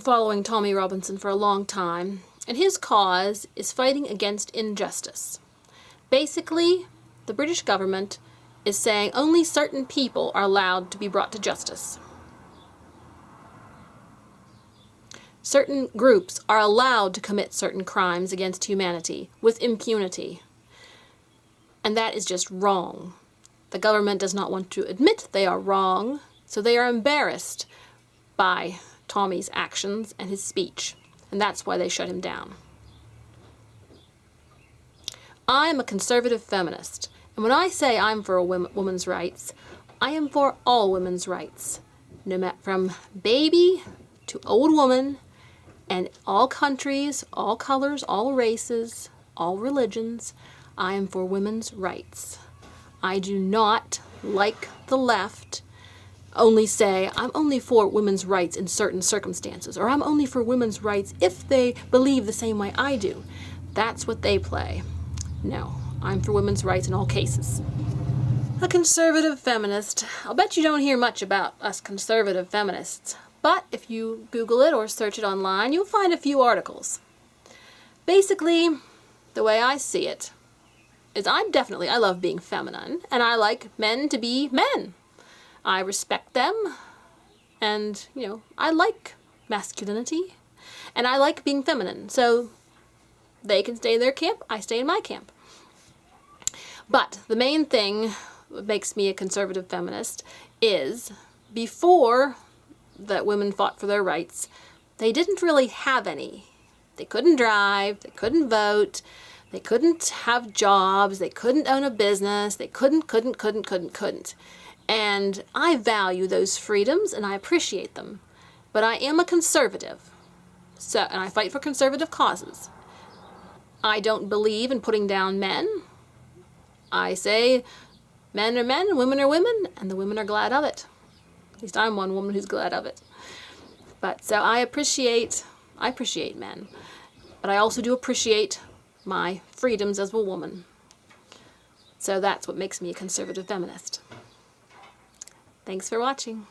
following Tommy Robinson for a long time, and his cause is fighting against injustice. Basically, the British government is saying only certain people are allowed to be brought to justice. Certain groups are allowed to commit certain crimes against humanity with impunity. And that is just wrong. The government does not want to admit they are wrong, so they are embarrassed by Tommy's actions and his speech, and that's why they shut him down. I am a conservative feminist, and when I say I'm for a woman's rights, I am for all women's rights, no matter from baby to old woman, and all countries, all colors, all races, all religions. I am for women's rights. I do not, like the left, only say, I'm only for women's rights in certain circumstances, or I'm only for women's rights if they believe the same way I do. That's what they play. No, I'm for women's rights in all cases. A conservative feminist. I'll bet you don't hear much about us conservative feminists, but if you Google it or search it online, you'll find a few articles. Basically, the way I see it is I love being feminine, and I like men to be men. I respect them, and, I like masculinity, and I like being feminine, so they can stay in their camp, I stay in my camp. But the main thing that makes me a conservative feminist is, before that women fought for their rights, they didn't really have any. They couldn't drive, they couldn't vote, they couldn't have jobs, they couldn't own a business, they couldn't. And I value those freedoms and I appreciate them. But I am a conservative, and I fight for conservative causes. I don't believe in putting down men. I say men are men and women are women, and the women are glad of it. At least I'm one woman who's glad of it. But so I appreciate men, but I also do appreciate my freedoms as a woman. So that's what makes me a conservative feminist. Thanks for watching.